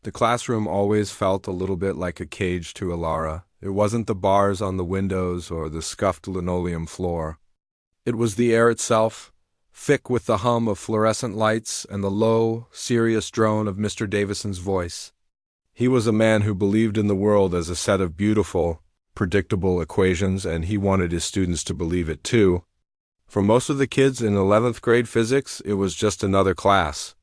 The classroom always felt a little bit like a cage to Alara. It wasn't the bars on the windows or the scuffed linoleum floor. It was the air itself, thick with the hum of fluorescent lights and the low, serious drone of Mr. Davison's voice. He was a man who believed in the world as a set of beautiful, predictable equations, and he wanted his students to believe it too. For most of the kids in 11th grade physics, it was just another class.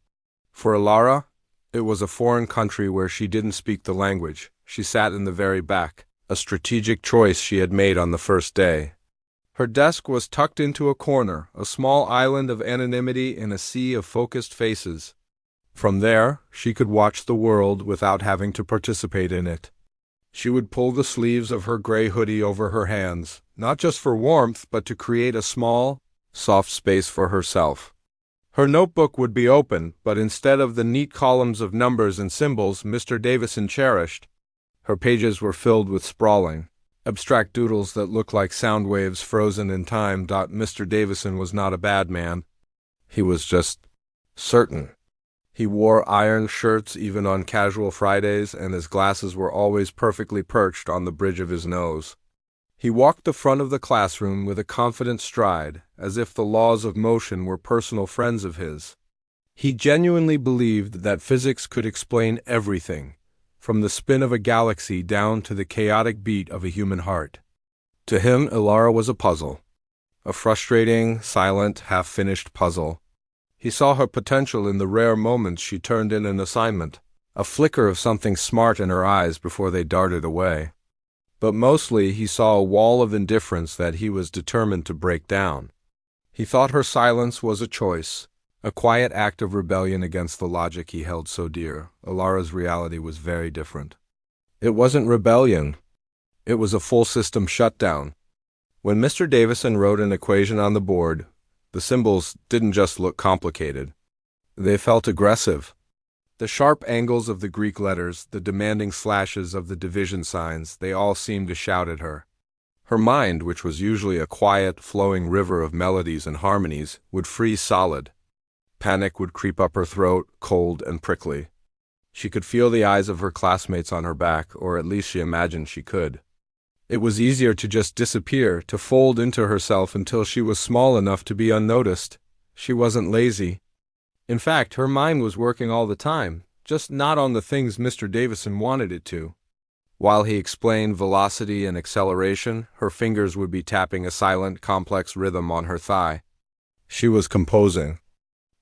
For Alara, it was a foreign country where she didn't speak the language. She sat in the very back, a strategic choice she had made on the first day. Her desk was tucked into a corner, a small island of anonymity in a sea of focused faces. From there, she could watch the world without having to participate in it. She would pull the sleeves of her gray hoodie over her hands, not just for warmth, but to create a small, soft space for herself. Her notebook would be open, but instead of the neat columns of numbers and symbols Mr. Davison cherished, her pages were filled with sprawling, abstract doodles that looked like sound waves frozen in time. Mr. Davison was not a bad man. He was just certain. He wore iron shirts even on casual Fridays, and his glasses were always perfectly perched on the bridge of his nose. He walked the front of the classroom with a confident stride, as if the laws of motion were personal friends of his. He genuinely believed that physics could explain everything, from the spin of a galaxy down to the chaotic beat of a human heart. To him, Alara was a puzzle. A frustrating, silent, half-finished puzzle. He saw her potential in the rare moments she turned in an assignment, a flicker of something smart in her eyes before they darted away. But mostly he saw a wall of indifference that he was determined to break down. He thought her silence was a choice, a quiet act of rebellion against the logic he held so dear. Alara's reality was very different. It wasn't rebellion. It was a full system shutdown. When Mr. Davison wrote an equation on the board, the symbols didn't just look complicated. They felt aggressive. The sharp angles of the Greek letters, the demanding slashes of the division signs, they all seemed to shout at her. Her mind, which was usually a quiet, flowing river of melodies and harmonies, would freeze solid. Panic would creep up her throat, cold and prickly. She could feel the eyes of her classmates on her back, or at least she imagined she could. It was easier to just disappear, to fold into herself until she was small enough to be unnoticed. She wasn't lazy. In fact, her mind was working all the time, just not on the things Mr. Davison wanted it to. While he explained velocity and acceleration, her fingers would be tapping a silent, complex rhythm on her thigh. She was composing.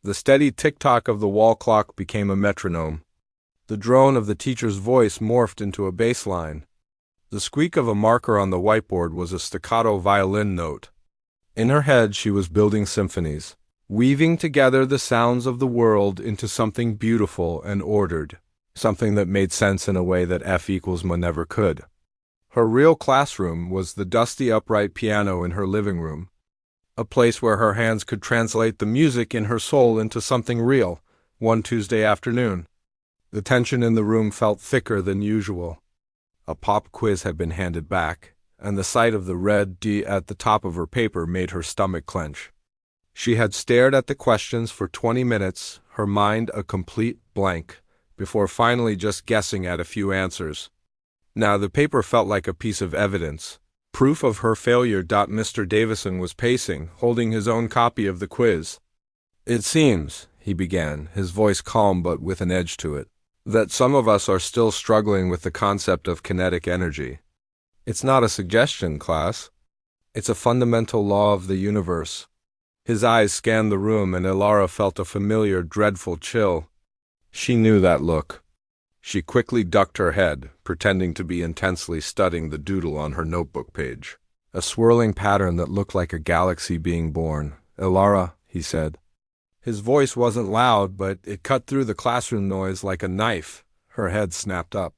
The steady tick-tock of the wall clock became a metronome. The drone of the teacher's voice morphed into a bass line. The squeak of a marker on the whiteboard was a staccato violin note. In her head, she was building symphonies, weaving together the sounds of the world into something beautiful and ordered, something that made sense in a way that F=ma never could. Her real classroom was the dusty upright piano in her living room, a place where her hands could translate the music in her soul into something real. One Tuesday afternoon, the tension in the room felt thicker than usual. A pop quiz had been handed back, and the sight of the red D at the top of her paper made her stomach clench. She had stared at the questions for 20 minutes, her mind a complete blank, before finally just guessing at a few answers. Now the paper felt like a piece of evidence, proof of her failure. Mr. Davison was pacing, holding his own copy of the quiz. "It seems," he began, his voice calm but with an edge to it, "that some of us are still struggling with the concept of kinetic energy. It's not a suggestion, class. It's a fundamental law of the universe." His eyes scanned the room, and Alara felt a familiar, dreadful chill. She knew that look. She quickly ducked her head, pretending to be intensely studying the doodle on her notebook page. A swirling pattern that looked like a galaxy being born. "Alara," he said. His voice wasn't loud, but it cut through the classroom noise like a knife. Her head snapped up.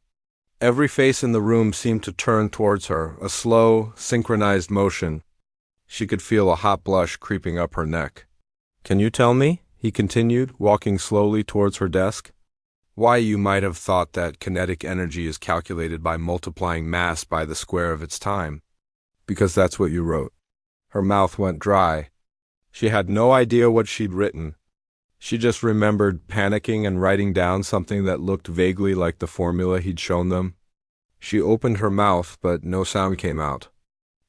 Every face in the room seemed to turn towards her, a slow, synchronized motion. She could feel a hot blush creeping up her neck. "Can you tell me," he continued, walking slowly towards her desk, "why you might have thought that kinetic energy is calculated by multiplying mass by the square of its time? Because that's what you wrote." Her mouth went dry. She had no idea what she'd written. She just remembered panicking and writing down something that looked vaguely like the formula he'd shown them. She opened her mouth, but no sound came out.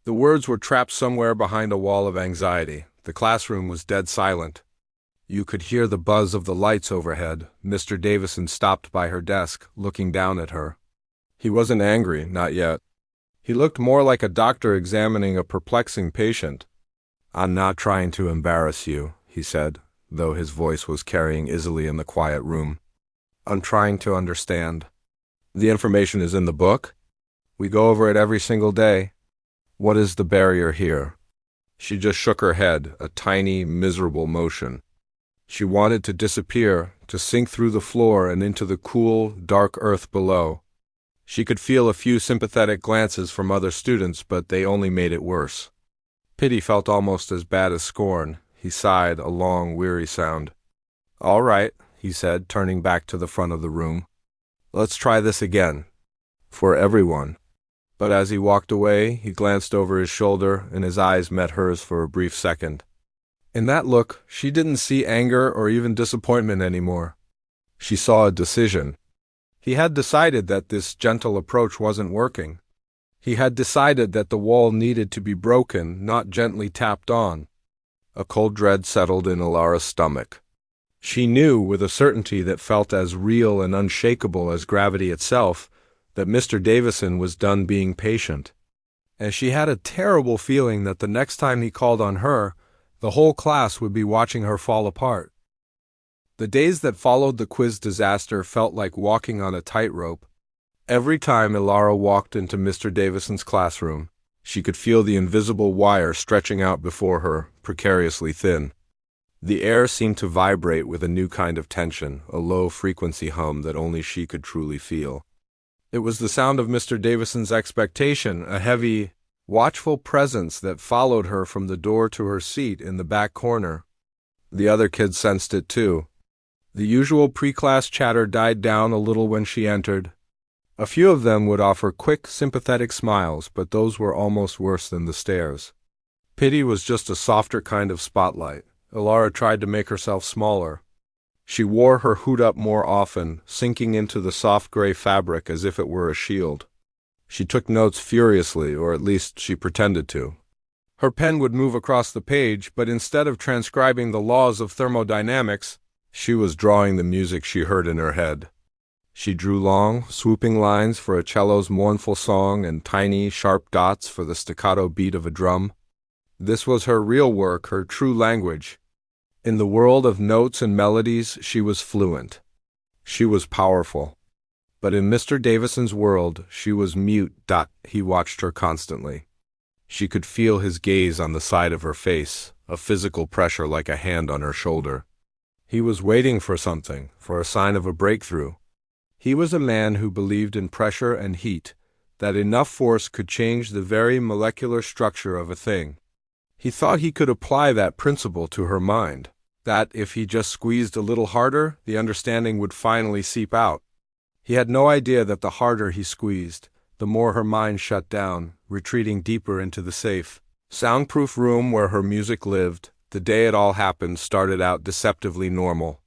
The words were trapped somewhere behind a wall of anxiety. The classroom was dead silent. You could hear the buzz of the lights overhead. Mr. Davison stopped by her desk, looking down at her. He wasn't angry, not yet. He looked more like a doctor examining a perplexing patient. "I'm not trying to embarrass you," he said, though his voice was carrying easily in the quiet room. "I'm trying to understand. The information is in the book? We go over it every single day. What is the barrier here?" She just shook her head, a tiny, miserable motion. She wanted to disappear, to sink through the floor and into the cool, dark earth below. She could feel a few sympathetic glances from other students, but they only made it worse. Pity felt almost as bad as scorn. He sighed, a long, weary sound. "All right," he said, turning back to the front of the room. "Let's try this again. For everyone." But as he walked away, he glanced over his shoulder, and his eyes met hers for a brief second. In that look, she didn't see anger or even disappointment anymore. She saw a decision. He had decided that this gentle approach wasn't working. He had decided that the wall needed to be broken, not gently tapped on. A cold dread settled in Alara's stomach. She knew, with a certainty that felt as real and unshakable as gravity itself, that Mr. Davison was done being patient. And she had a terrible feeling that the next time he called on her, the whole class would be watching her fall apart. The days that followed the quiz disaster felt like walking on a tightrope. Every time Alara walked into Mr. Davison's classroom, she could feel the invisible wire stretching out before her, precariously thin. The air seemed to vibrate with a new kind of tension, a low-frequency hum that only she could truly feel. It was the sound of Mr. Davison's expectation, a heavy, watchful presence that followed her from the door to her seat in the back corner. The other kids sensed it too. The usual pre-class chatter died down a little when she entered. A few of them would offer quick, sympathetic smiles, but those were almost worse than the stares. Pity was just a softer kind of spotlight. Alara tried to make herself smaller. She wore her hood up more often, sinking into the soft gray fabric as if it were a shield. She took notes furiously, or at least she pretended to. Her pen would move across the page, but instead of transcribing the laws of thermodynamics, she was drawing the music she heard in her head. She drew long, swooping lines for a cello's mournful song and tiny, sharp dots for the staccato beat of a drum. This was her real work, her true language. In the world of notes and melodies, she was fluent. She was powerful. But in Mr. Davison's world, she was mute. He watched her constantly. She could feel his gaze on the side of her face, a physical pressure like a hand on her shoulder. He was waiting for something, for a sign of a breakthrough. He was a man who believed in pressure and heat, that enough force could change the very molecular structure of a thing. He thought he could apply that principle to her mind, that if he just squeezed a little harder, the understanding would finally seep out. He had no idea that the harder he squeezed, the more her mind shut down, retreating deeper into the safe, soundproof room where her music lived. The day it all happened started out deceptively normal.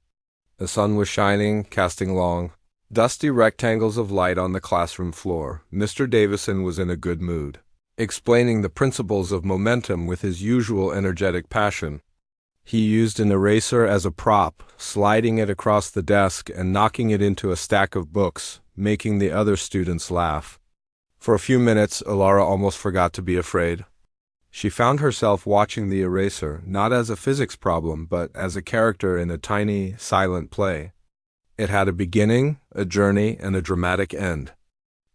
The sun was shining, casting long, dusty rectangles of light on the classroom floor. Mr. Davison was in a good mood, explaining the principles of momentum with his usual energetic passion. He used an eraser as a prop, sliding it across the desk and knocking it into a stack of books, making the other students laugh. For a few minutes, Alara almost forgot to be afraid. She found herself watching the eraser, not as a physics problem, but as a character in a tiny, silent play. It had a beginning, a journey, and a dramatic end.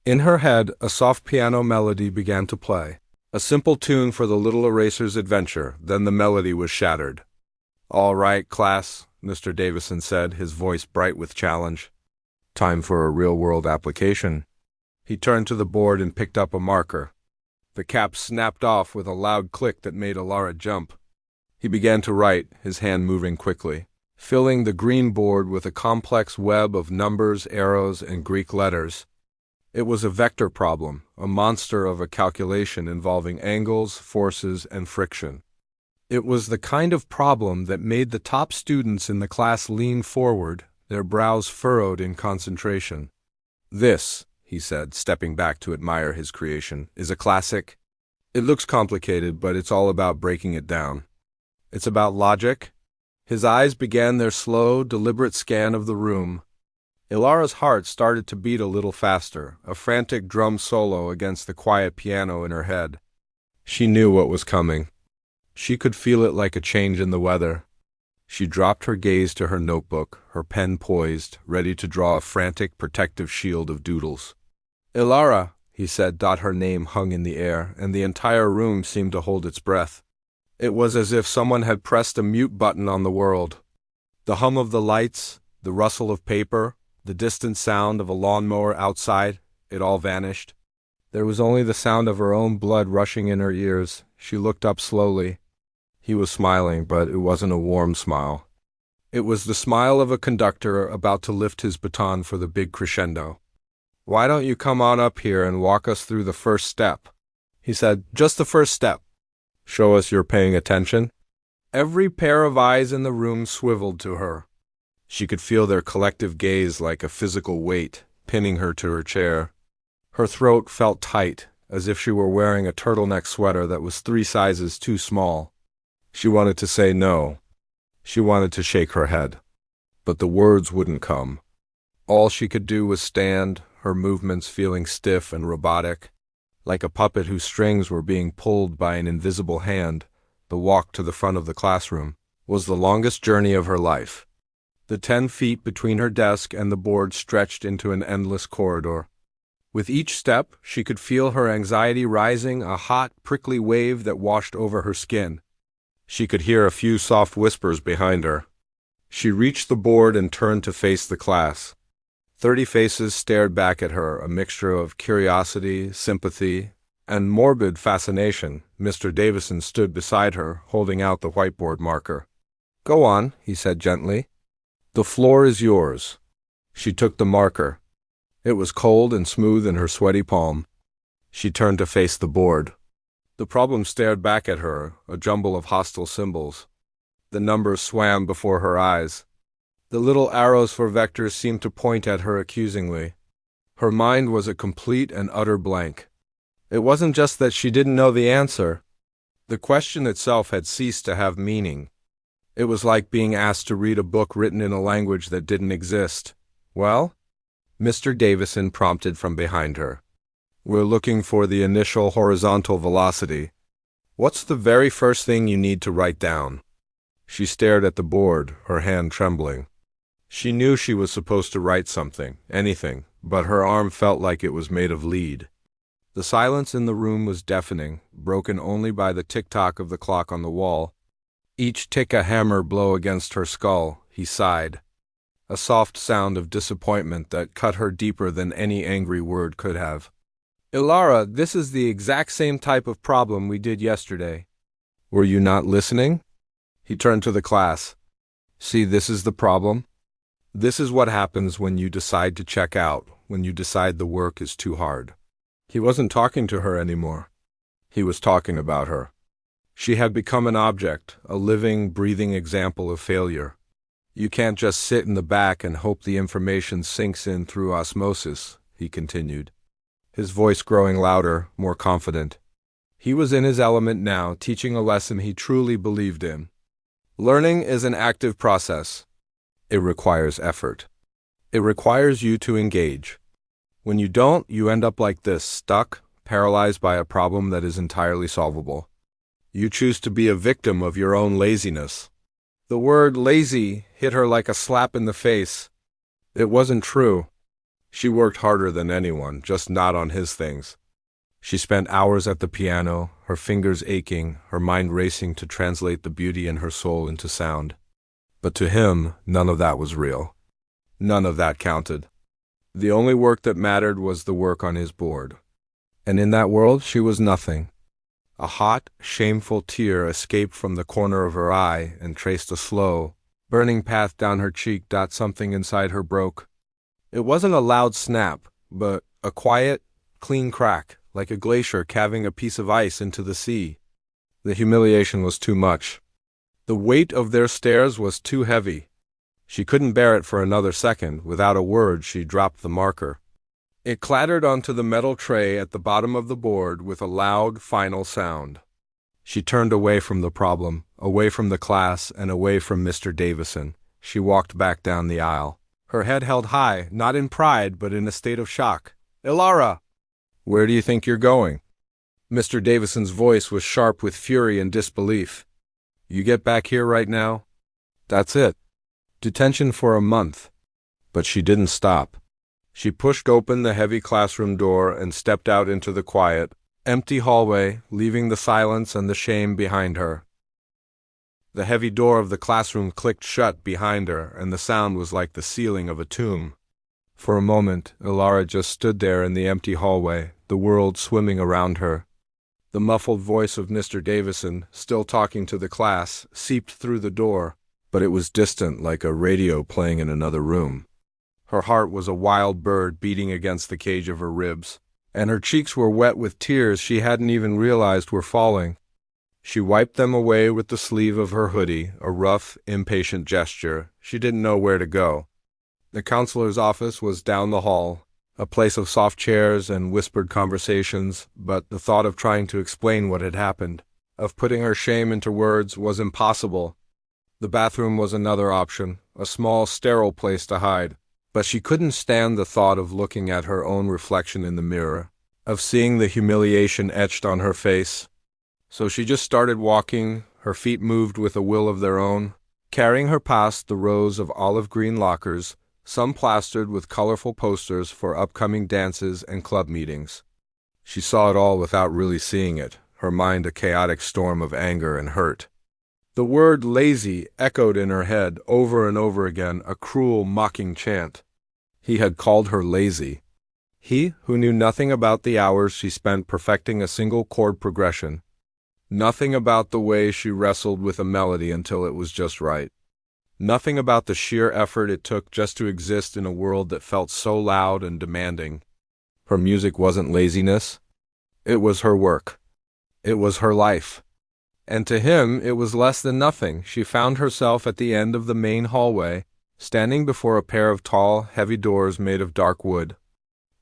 In her head, a soft piano melody began to play, a simple tune for the little eraser's adventure. Then the melody was shattered. "All right, class," Mr. Davison said, his voice bright with challenge. "Time for a real-world application." He turned to the board and picked up a marker. The cap snapped off with a loud click that made Alara jump. He began to write, his hand moving quickly, filling the green board with a complex web of numbers, arrows, and Greek letters. It was a vector problem, a monster of a calculation involving angles, forces, and friction. It was the kind of problem that made the top students in the class lean forward, their brows furrowed in concentration. "This," he said, stepping back to admire his creation, "is a classic. It looks complicated, but it's all about breaking it down. It's about logic." His eyes began their slow, deliberate scan of the room. Ilara's heart started to beat a little faster, a frantic drum solo against the quiet piano in her head. She knew what was coming. She could feel it like a change in the weather. She dropped her gaze to her notebook, her pen poised, ready to draw a frantic, protective shield of doodles. "Ilara," he said. Her name hung in the air, and the entire room seemed to hold its breath. It was as if someone had pressed a mute button on the world. The hum of the lights, the rustle of paper, the distant sound of a lawnmower outside, it all vanished. There was only the sound of her own blood rushing in her ears. She looked up slowly. He was smiling, but it wasn't a warm smile. It was the smile of a conductor about to lift his baton for the big crescendo. "Why don't you come on up here and walk us through the first step?" he said. "Just the first step. Show us you're paying attention." Every pair of eyes in the room swiveled to her. She could feel their collective gaze like a physical weight, pinning her to her chair. Her throat felt tight, as if she were wearing a turtleneck sweater that was 3 sizes too small. She wanted to say no. She wanted to shake her head. But the words wouldn't come. All she could do was stand, her movements feeling stiff and robotic. Like a puppet whose strings were being pulled by an invisible hand, the walk to the front of the classroom was the longest journey of her life. The 10 feet between her desk and the board stretched into an endless corridor. With each step, she could feel her anxiety rising, a hot, prickly wave that washed over her skin. She could hear a few soft whispers behind her. She reached the board and turned to face the class. 30 faces stared back at her, a mixture of curiosity, sympathy, and morbid fascination. Mr. Davison stood beside her, holding out the whiteboard marker. "Go on," he said gently. "The floor is yours." She took the marker. It was cold and smooth in her sweaty palm. She turned to face the board. The problem stared back at her, a jumble of hostile symbols. The numbers swam before her eyes. The little arrows for vectors seemed to point at her accusingly. Her mind was a complete and utter blank. It wasn't just that she didn't know the answer. The question itself had ceased to have meaning. It was like being asked to read a book written in a language that didn't exist. "Well?" Mr. Davison prompted from behind her. "We're looking for the initial horizontal velocity. What's the very first thing you need to write down?" She stared at the board, her hand trembling. She knew she was supposed to write something, anything, but her arm felt like it was made of lead. The silence in the room was deafening, broken only by the tick-tock of the clock on the wall. Each tick a hammer blow against her skull. He sighed. A soft sound of disappointment that cut her deeper than any angry word could have. "Ilara, this is the exact same type of problem we did yesterday. Were you not listening?" He turned to the class. "See, this is the problem. This is what happens when you decide to check out, when you decide the work is too hard." He wasn't talking to her anymore. He was talking about her. She had become an object, a living, breathing example of failure. "You can't just sit in the back and hope the information sinks in through osmosis," he continued, his voice growing louder, more confident. He was in his element now, teaching a lesson he truly believed in. Learning is an active process. It requires effort. It requires you to engage. When you don't, you end up like this, stuck, paralyzed by a problem that is entirely solvable. You choose to be a victim of your own laziness. The word lazy hit her like a slap in the face. It wasn't true. She worked harder than anyone, just not on his things. She spent hours at the piano, her fingers aching, her mind racing to translate the beauty in her soul into sound. But to him, none of that was real. None of that counted. The only work that mattered was the work on his board. And in that world, she was nothing. A hot, shameful tear escaped from the corner of her eye and traced a slow, burning path down her cheek. Something inside her broke. It wasn't a loud snap, but a quiet, clean crack, like a glacier calving a piece of ice into the sea. The humiliation was too much. The weight of their stares was too heavy. She couldn't bear it for another second. Without a word, she dropped the marker. It clattered onto the metal tray at the bottom of the board with a loud, final sound. She turned away from the problem, away from the class, and away from Mr. Davison. She walked back down the aisle, her head held high, not in pride, but in a state of shock. "Ilara! Where do you think you're going?" Mr. Davison's voice was sharp with fury and disbelief. "You get back here right now? That's it. Detention for a month." But she didn't stop. She pushed open the heavy classroom door and stepped out into the quiet, empty hallway, leaving the silence and the shame behind her. The heavy door of the classroom clicked shut behind her, and the sound was like the ceiling of a tomb. For a moment, Ilara just stood there in the empty hallway, the world swimming around her. The muffled voice of Mr. Davison, still talking to the class, seeped through the door, but it was distant, like a radio playing in another room. Her heart was a wild bird beating against the cage of her ribs, and her cheeks were wet with tears she hadn't even realized were falling. She wiped them away with the sleeve of her hoodie, a rough, impatient gesture. She didn't know where to go. The counselor's office was down the hall, a place of soft chairs and whispered conversations, but the thought of trying to explain what had happened, of putting her shame into words, was impossible. The bathroom was another option, a small, sterile place to hide, but she couldn't stand the thought of looking at her own reflection in the mirror, of seeing the humiliation etched on her face. So she just started walking, her feet moved with a will of their own, carrying her past the rows of olive green lockers, some plastered with colorful posters for upcoming dances and club meetings. She saw it all without really seeing it, her mind a chaotic storm of anger and hurt. The word lazy echoed in her head over and over again, a cruel, mocking chant. He had called her lazy. He who knew nothing about the hours she spent perfecting a single chord progression. Nothing about the way she wrestled with a melody until it was just right. Nothing about the sheer effort it took just to exist in a world that felt so loud and demanding. Her music wasn't laziness. It was her work. It was her life. And to him, it was less than nothing. She found herself at the end of the main hallway, standing before a pair of tall, heavy doors made of dark wood.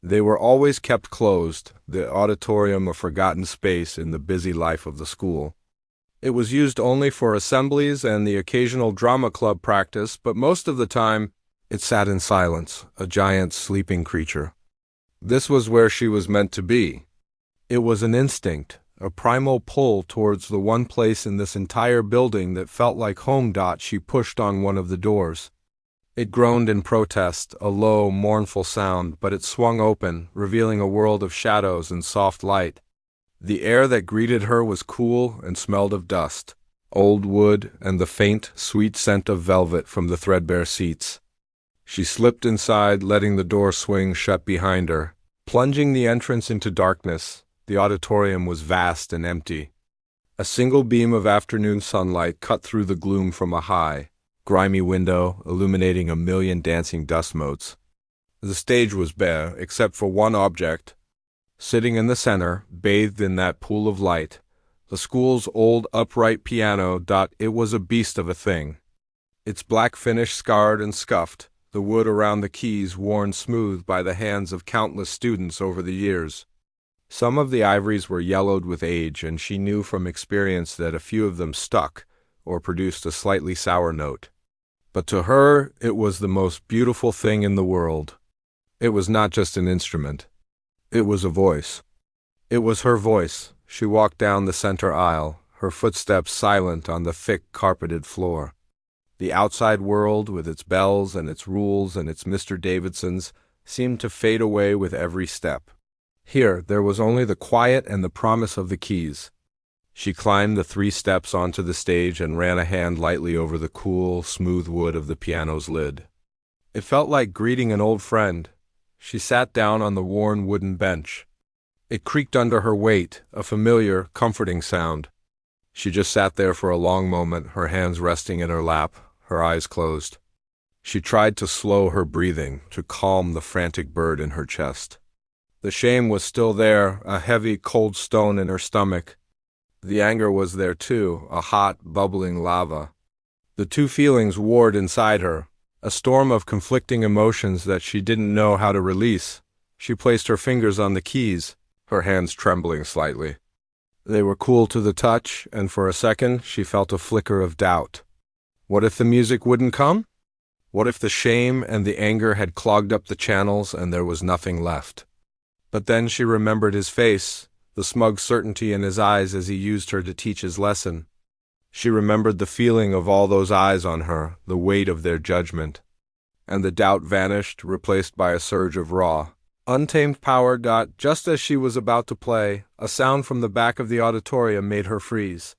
They were always kept closed, the auditorium a forgotten space in the busy life of the school. It was used only for assemblies and the occasional drama club practice, but most of the time it sat in silence, a giant sleeping creature. This was where she was meant to be. It was an instinct, a primal pull towards the one place in this entire building that felt like home. She pushed on one of the doors. It groaned in protest, a low, mournful sound, but it swung open, revealing a world of shadows and soft light. The air that greeted her was cool and smelled of dust, old wood, and the faint, sweet scent of velvet from the threadbare seats. She slipped inside, letting the door swing shut behind her, plunging the entrance into darkness. The auditorium was vast and empty. A single beam of afternoon sunlight cut through the gloom from a high, grimy window, illuminating a million dancing dust motes. The stage was bare, except for one object. Sitting in the center, bathed in that pool of light, the school's old upright piano. It was a beast of a thing. Its black finish scarred and scuffed, the wood around the keys worn smooth by the hands of countless students over the years. Some of the ivories were yellowed with age, and she knew from experience that a few of them stuck, or produced a slightly sour note. But to her, it was the most beautiful thing in the world. It was not just an instrument. It was a voice. It was her voice. She walked down the center aisle, her footsteps silent on the thick, carpeted floor. The outside world, with its bells and its rules and its Mr. Davidsons, seemed to fade away with every step. Here, there was only the quiet and the promise of the keys. She climbed the 3 steps onto the stage and ran a hand lightly over the cool, smooth wood of the piano's lid. It felt like greeting an old friend. She sat down on the worn wooden bench. It creaked under her weight, a familiar, comforting sound. She just sat there for a long moment, her hands resting in her lap, her eyes closed. She tried to slow her breathing, to calm the frantic bird in her chest. The shame was still there, a heavy, cold stone in her stomach. The anger was there too, a hot, bubbling lava. The two feelings warred inside her, a storm of conflicting emotions that she didn't know how to release. She placed her fingers on the keys, her hands trembling slightly. They were cool to the touch, and for a second she felt a flicker of doubt. What if the music wouldn't come? What if the shame and the anger had clogged up the channels and there was nothing left? But then she remembered his face, the smug certainty in his eyes as he used her to teach his lesson. She remembered the feeling of all those eyes on her, the weight of their judgment. And the doubt vanished, replaced by a surge of raw, untamed power. Just as she was about to play, a sound from the back of the auditorium made her freeze.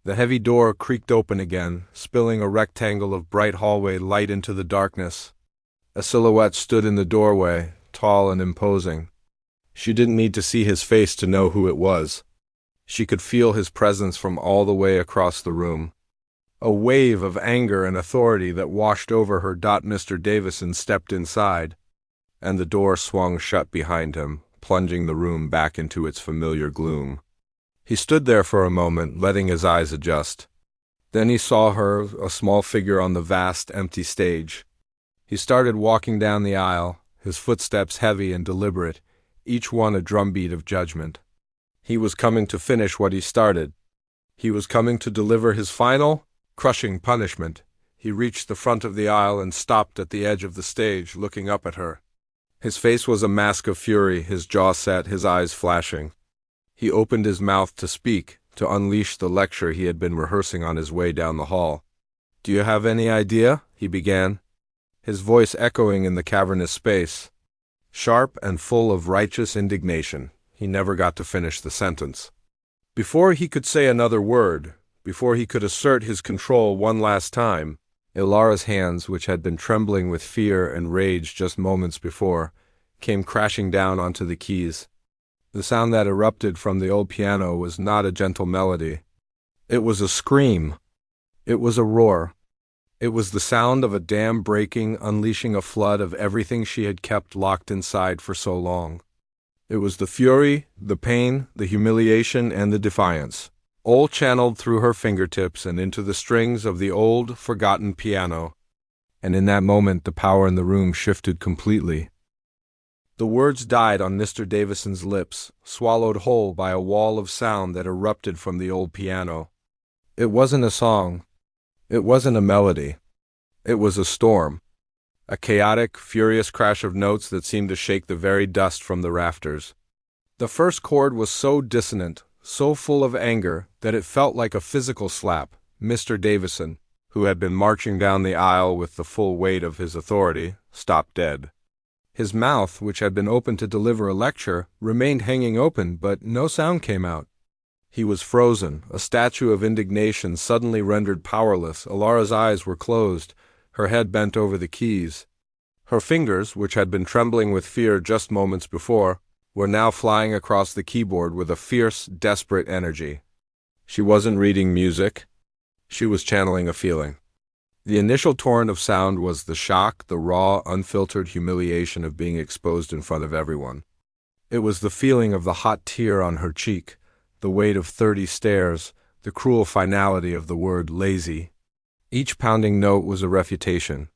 The heavy door creaked open again, spilling a rectangle of bright hallway light into the darkness. A silhouette stood in the doorway, tall and imposing. She didn't need to see his face to know who it was. She could feel his presence from all the way across the room. A wave of anger and authority that washed over her. Mr. Davison stepped inside, and the door swung shut behind him, plunging the room back into its familiar gloom. He stood there for a moment, letting his eyes adjust. Then he saw her, a small figure on the vast, empty stage. He started walking down the aisle, his footsteps heavy and deliberate, each one a drumbeat of judgment. He was coming to finish what he started. He was coming to deliver his final, crushing punishment. He reached the front of the aisle and stopped at the edge of the stage, looking up at her. His face was a mask of fury, his jaw set, his eyes flashing. He opened his mouth to speak, to unleash the lecture he had been rehearsing on his way down the hall. "Do you have any idea?" he began, his voice echoing in the cavernous space. Sharp and full of righteous indignation, he never got to finish the sentence. Before he could say another word, before he could assert his control one last time, Ilara's hands, which had been trembling with fear and rage just moments before, came crashing down onto the keys. The sound that erupted from the old piano was not a gentle melody. It was a scream. It was a roar. It was the sound of a dam breaking, unleashing a flood of everything she had kept locked inside for so long. It was the fury, the pain, the humiliation, and the defiance, all channeled through her fingertips and into the strings of the old, forgotten piano. And in that moment the power in the room shifted completely. The words died on Mr. Davison's lips, swallowed whole by a wall of sound that erupted from the old piano. It wasn't a song. It wasn't a melody. It was a storm. A chaotic, furious crash of notes that seemed to shake the very dust from the rafters. The first chord was so dissonant, so full of anger, that it felt like a physical slap. Mr. Davison, who had been marching down the aisle with the full weight of his authority, stopped dead. His mouth, which had been open to deliver a lecture, remained hanging open, but no sound came out. He was frozen, a statue of indignation suddenly rendered powerless. Ilara's eyes were closed, her head bent over the keys. Her fingers, which had been trembling with fear just moments before, were now flying across the keyboard with a fierce, desperate energy. She wasn't reading music. She was channeling a feeling. The initial torrent of sound was the shock, the raw, unfiltered humiliation of being exposed in front of everyone. It was the feeling of the hot tear on her cheek, the weight of 30 stares, the cruel finality of the word lazy. Each pounding note was a refutation.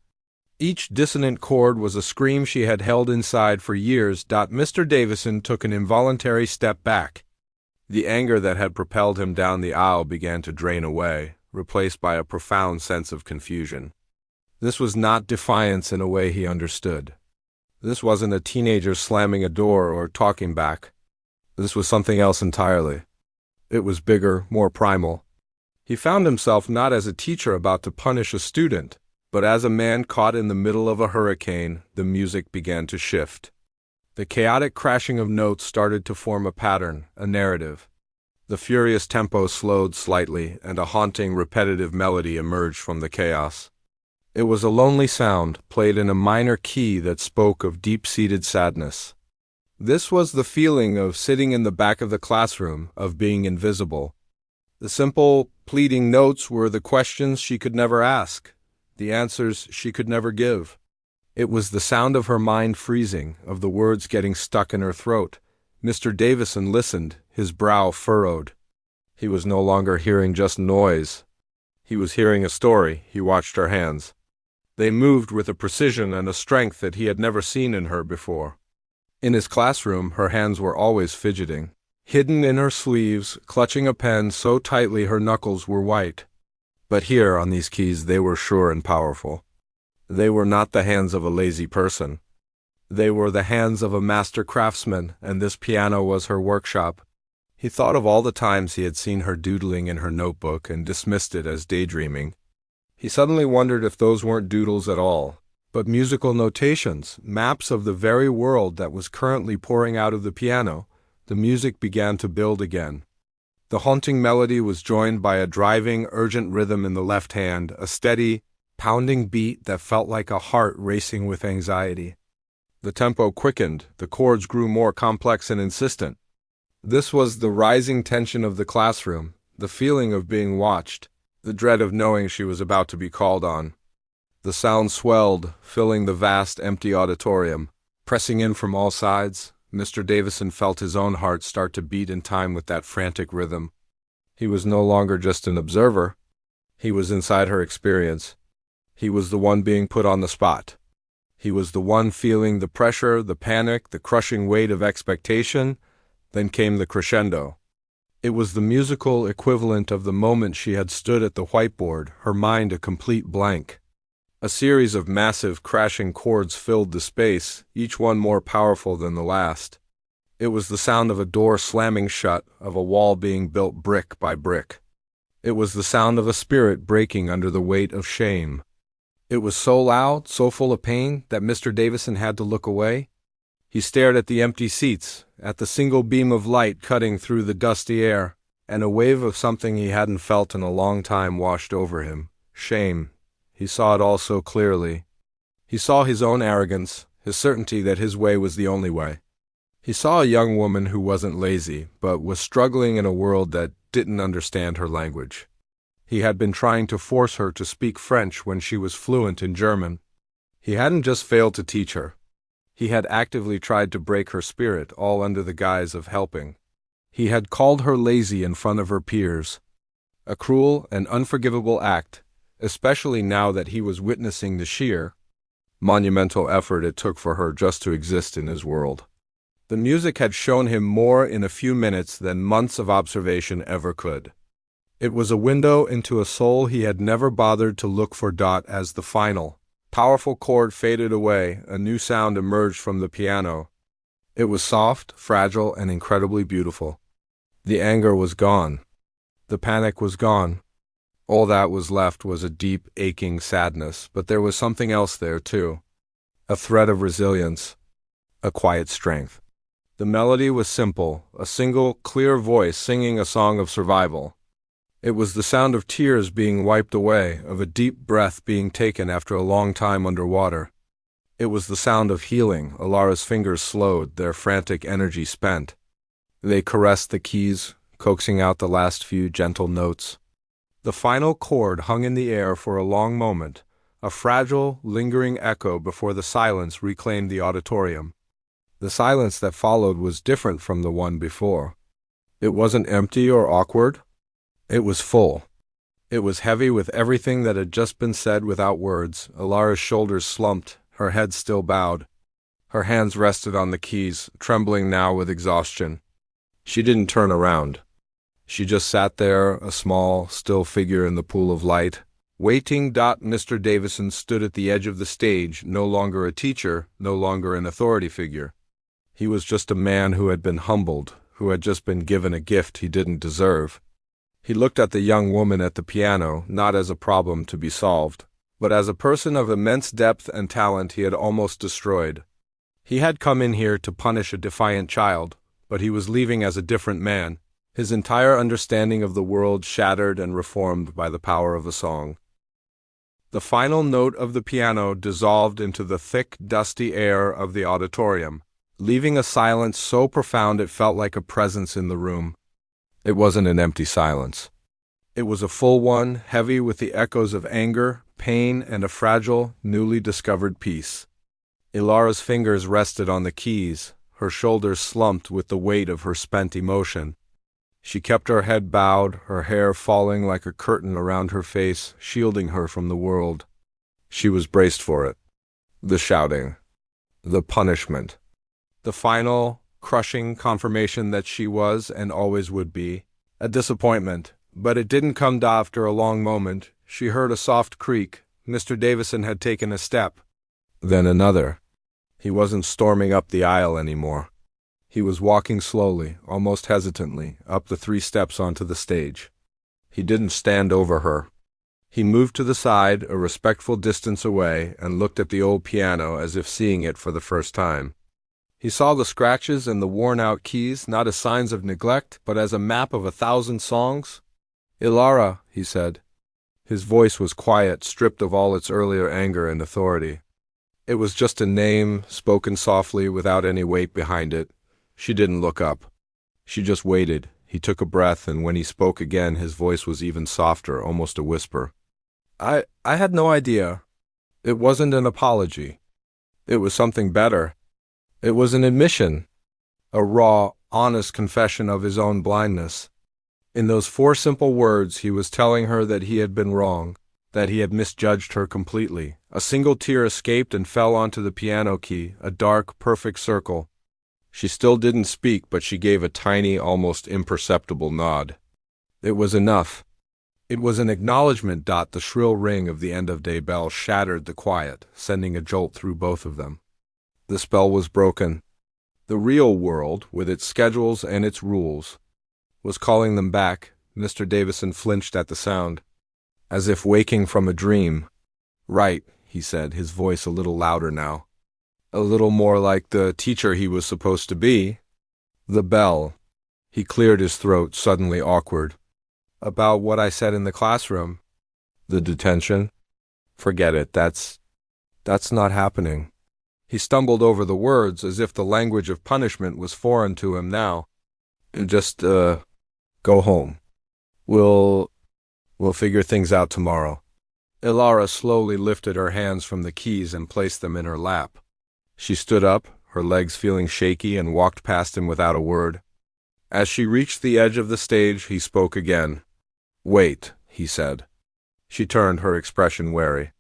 Each dissonant chord was a scream she had held inside for years. Mr. Davison took an involuntary step back. The anger that had propelled him down the aisle began to drain away, replaced by a profound sense of confusion. This was not defiance in a way he understood. This wasn't a teenager slamming a door or talking back. This was something else entirely. It was bigger, more primal. He found himself not as a teacher about to punish a student, but as a man caught in the middle of a hurricane. The music began to shift. The chaotic crashing of notes started to form a pattern, a narrative. The furious tempo slowed slightly, and a haunting, repetitive melody emerged from the chaos. It was a lonely sound, played in a minor key that spoke of deep-seated sadness. This was the feeling of sitting in the back of the classroom, of being invisible. The simple, pleading notes were the questions she could never ask, the answers she could never give. It was the sound of her mind freezing, of the words getting stuck in her throat. Mr. Davison listened, his brow furrowed. He was no longer hearing just noise. He was hearing a story. He watched her hands. They moved with a precision and a strength that he had never seen in her before. In his classroom, her hands were always fidgeting, hidden in her sleeves, clutching a pen so tightly her knuckles were white. But here, on these keys, they were sure and powerful. They were not the hands of a lazy person. They were the hands of a master craftsman, and this piano was her workshop. He thought of all the times he had seen her doodling in her notebook and dismissed it as daydreaming. He suddenly wondered if those weren't doodles at all, but musical notations, maps of the very world that was currently pouring out of the piano. The music began to build again. The haunting melody was joined by a driving, urgent rhythm in the left hand, a steady, pounding beat that felt like a heart racing with anxiety. The tempo quickened, the chords grew more complex and insistent. This was the rising tension of the classroom, the feeling of being watched, the dread of knowing she was about to be called on. The sound swelled, filling the vast, empty auditorium. Pressing in from all sides, Mr. Davison felt his own heart start to beat in time with that frantic rhythm. He was no longer just an observer. He was inside her experience. He was the one being put on the spot. He was the one feeling the pressure, the panic, the crushing weight of expectation. Then came the crescendo. It was the musical equivalent of the moment she had stood at the whiteboard, her mind a complete blank. A series of massive, crashing chords filled the space, each one more powerful than the last. It was the sound of a door slamming shut, of a wall being built brick by brick. It was the sound of a spirit breaking under the weight of shame. It was so loud, so full of pain, that Mr. Davison had to look away. He stared at the empty seats, at the single beam of light cutting through the dusty air, and a wave of something he hadn't felt in a long time washed over him. Shame. He saw it all so clearly. He saw his own arrogance, his certainty that his way was the only way. He saw a young woman who wasn't lazy, but was struggling in a world that didn't understand her language. He had been trying to force her to speak French when she was fluent in German. He hadn't just failed to teach her. He had actively tried to break her spirit, all under the guise of helping. He had called her lazy in front of her peers. A cruel and unforgivable act, especially now that he was witnessing the sheer, monumental effort it took for her just to exist in his world. The music had shown him more in a few minutes than months of observation ever could. It was a window into a soul he had never bothered to look for. As the final, powerful chord faded away, a new sound emerged from the piano. It was soft, fragile, and incredibly beautiful. The anger was gone. The panic was gone. All that was left was a deep, aching sadness, but there was something else there, too. A thread of resilience, a quiet strength. The melody was simple, a single, clear voice singing a song of survival. It was the sound of tears being wiped away, of a deep breath being taken after a long time underwater. It was the sound of healing. Alara's fingers slowed, their frantic energy spent. They caressed the keys, coaxing out the last few gentle notes. The final chord hung in the air for a long moment, a fragile, lingering echo before the silence reclaimed the auditorium. The silence that followed was different from the one before. It wasn't empty or awkward. It was full. It was heavy with everything that had just been said without words. Alara's shoulders slumped, her head still bowed. Her hands rested on the keys, trembling now with exhaustion. She didn't turn around. She just sat there, a small, still figure in the pool of light, waiting. Mr. Davison stood at the edge of the stage, no longer a teacher, no longer an authority figure. He was just a man who had been humbled, who had just been given a gift he didn't deserve. He looked at the young woman at the piano, not as a problem to be solved, but as a person of immense depth and talent he had almost destroyed. He had come in here to punish a defiant child, but he was leaving as a different man, his entire understanding of the world shattered and reformed by the power of a song. The final note of the piano dissolved into the thick, dusty air of the auditorium, leaving a silence so profound it felt like a presence in the room. It wasn't an empty silence. It was a full one, heavy with the echoes of anger, pain, and a fragile, newly discovered peace. Alara's fingers rested on the keys, her shoulders slumped with the weight of her spent emotion. She kept her head bowed, her hair falling like a curtain around her face, shielding her from the world. She was braced for it. The shouting. The punishment. The final, crushing confirmation that she was, and always would be, a disappointment. But it didn't come after a long moment. She heard a soft creak. Mr. Davison had taken a step. Then another. He wasn't storming up the aisle anymore. He was walking slowly, almost hesitantly, up the 3 steps onto the stage. He didn't stand over her. He moved to the side, a respectful distance away, and looked at the old piano as if seeing it for the first time. He saw the scratches and the worn-out keys, not as signs of neglect, but as a map of 1,000 songs. "Ilara," he said. His voice was quiet, stripped of all its earlier anger and authority. It was just a name, spoken softly, without any weight behind it. She didn't look up. She just waited. He took a breath, and when he spoke again, his voice was even softer, almost a whisper. I had no idea. It wasn't an apology. It was something better. It was an admission. A raw, honest confession of his own blindness. In those 4 simple words, he was telling her that he had been wrong, that he had misjudged her completely. A single tear escaped and fell onto the piano key, a dark, perfect circle. She still didn't speak, but she gave a tiny, almost imperceptible nod. It was enough. It was an acknowledgment. The shrill ring of the end-of-day bell shattered the quiet, sending a jolt through both of them. The spell was broken. The real world, with its schedules and its rules, was calling them back. Mr. Davison flinched at the sound, as if waking from a dream. "Right," he said, his voice a little louder now. A little more like the teacher he was supposed to be. The bell. He cleared his throat, suddenly awkward. "About what I said in the classroom." "The detention? Forget it. That's not happening." He stumbled over the words as if the language of punishment was foreign to him now. "Just, go home. We'll figure things out tomorrow." Ilara slowly lifted her hands from the keys and placed them in her lap. She stood up, her legs feeling shaky, and walked past him without a word. As she reached the edge of the stage, he spoke again. "Wait," he said. She turned, her expression wary.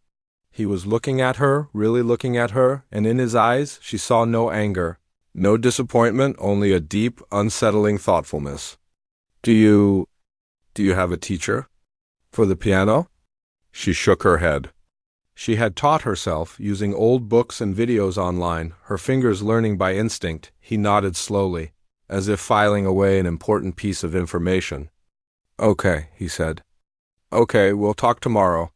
He was looking at her, really looking at her, and in his eyes she saw no anger, no disappointment, only a deep, unsettling thoughtfulness. Do you have a teacher? For the piano?" She shook her head. She had taught herself, using old books and videos online, her fingers learning by instinct. He nodded slowly, as if filing away an important piece of information. "Okay," he said. "Okay, we'll talk tomorrow."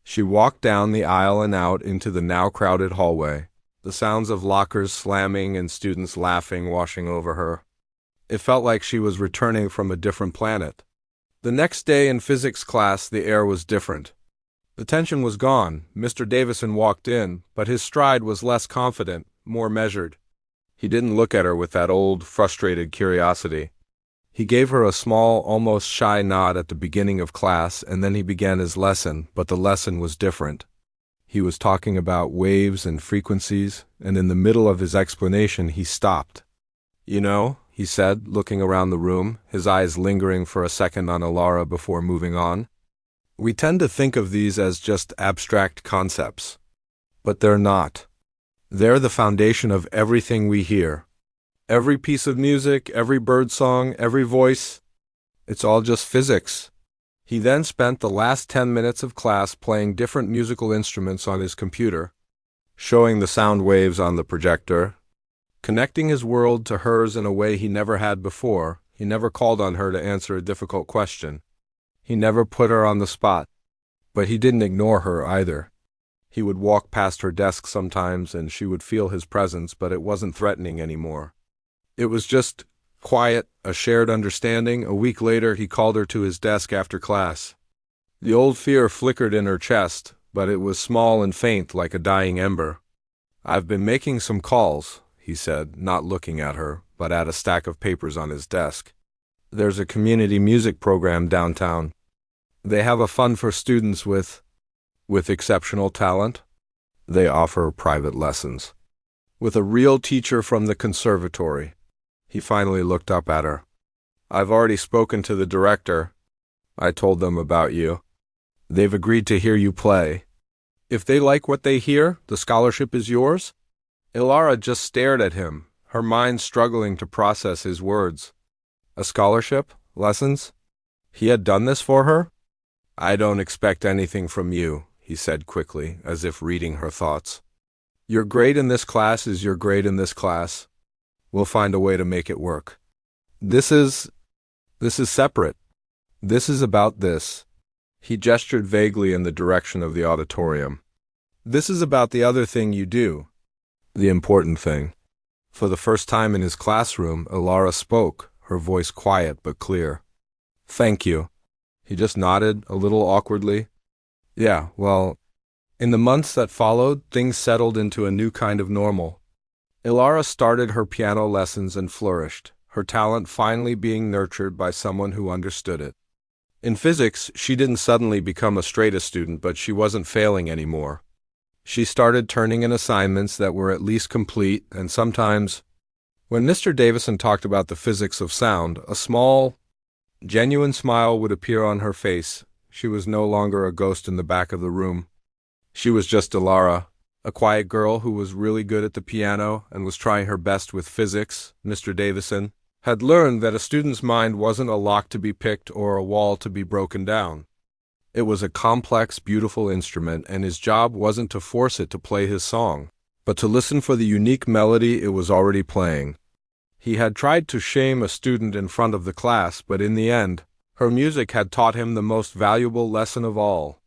She walked down the aisle and out into the now crowded hallway, the sounds of lockers slamming and students laughing washing over her. It felt like she was returning from a different planet. The next day in physics class, the air was different. The tension was gone. Mr. Davison walked in, but his stride was less confident, more measured. He didn't look at her with that old, frustrated curiosity. He gave her a small, almost shy nod at the beginning of class, and then he began his lesson, but the lesson was different. He was talking about waves and frequencies, and in the middle of his explanation he stopped. "You know," he said, looking around the room, his eyes lingering for a second on Ilara before moving on. "We tend to think of these as just abstract concepts. But they're not. They're the foundation of everything we hear. Every piece of music, every bird song, every voice. It's all just physics." He then spent the last 10 minutes of class playing different musical instruments on his computer, showing the sound waves on the projector, connecting his world to hers in a way he never had before. He never called on her to answer a difficult question. He never put her on the spot. But he didn't ignore her either. He would walk past her desk sometimes, and she would feel his presence, but it wasn't threatening anymore. It was just quiet, a shared understanding. A week later, he called her to his desk after class. The old fear flickered in her chest, but it was small and faint like a dying ember. "I've been making some calls," he said, not looking at her, but at a stack of papers on his desk. "There's a community music program downtown. They have a fund for students with exceptional talent. They offer private lessons. With a real teacher from the conservatory." He finally looked up at her. I've already spoken to the director. I told them about you. They've agreed to hear you play. If they like what they hear, the scholarship is yours? Ilara just stared at him, her mind struggling to process his words. A scholarship? Lessons? He had done this for her? I don't expect anything from you, he said quickly, as if reading her thoughts. Your grade in this class is your grade in this class. We'll find a way to make it work. This is separate. This is about this. He gestured vaguely in the direction of the auditorium. This is about the other thing you do. The important thing. For the first time in his classroom, Ilara spoke, her voice quiet but clear. Thank you. He just nodded, a little awkwardly. Yeah, well, in the months that followed, things settled into a new kind of normal. Ilara started her piano lessons and flourished, her talent finally being nurtured by someone who understood it. In physics, she didn't suddenly become a straight A student, but she wasn't failing anymore. She started turning in assignments that were at least complete, and sometimes, when Mr. Davison talked about the physics of sound, a small, genuine smile would appear on her face. She was no longer a ghost in the back of the room. She was just Ilara, a quiet girl who was really good at the piano and was trying her best with physics. Mr. Davison had learned that a student's mind wasn't a lock to be picked or a wall to be broken down. It was a complex, beautiful instrument, and his job wasn't to force it to play his song, but to listen for the unique melody it was already playing. He had tried to shame a student in front of the class, but in the end, her music had taught him the most valuable lesson of all.